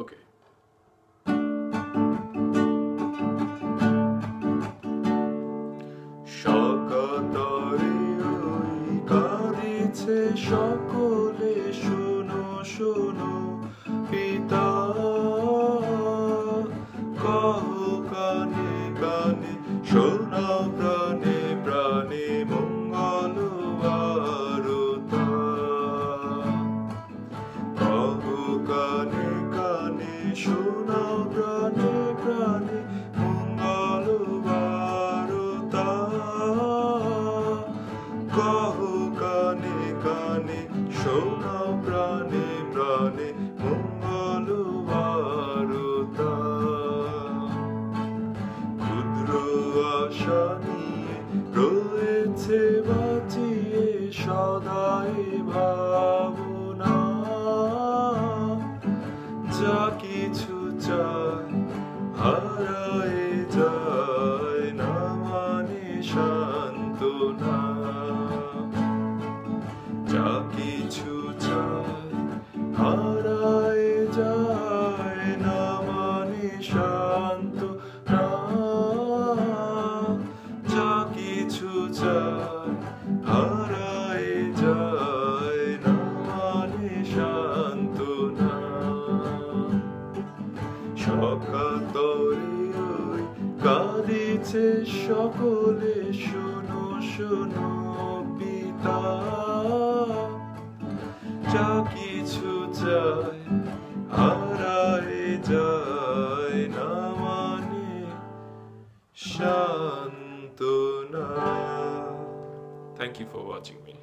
ওকে। সকাতরে ওই কাঁদিছে সকলে, শোনো শোনো পিতা, কহো কানে কানে, শোনাও প্রাণে প্রাণে মঙ্গল বারতা। কহো কানে কানে, শোনাও প্রাণে প্রাণে মঙ্গল বারতা। কহো কানে কানে, শোনাও প্রাণে প্রাণে মঙ্গল বারতা। ক্ষুদ্র আশা নিয়ে রয়েছে বাঁচিয়ে সদাই ভাবনা, যা কিছু চায় হারায় যায় না মানে সান্ত্বনা। যা কিছু চায় হারায় যায় না মানে সান্ত্বনা। যা কিছু চায় হারায় যায় না মানে সান্ত্বনা। সকাতরে ওই কাঁদিছে সকলে, শোনো শোনো পিতা, যা কিছু চায় হারায় যায় না মানে সান্ত্বনা। Thank you for watching me.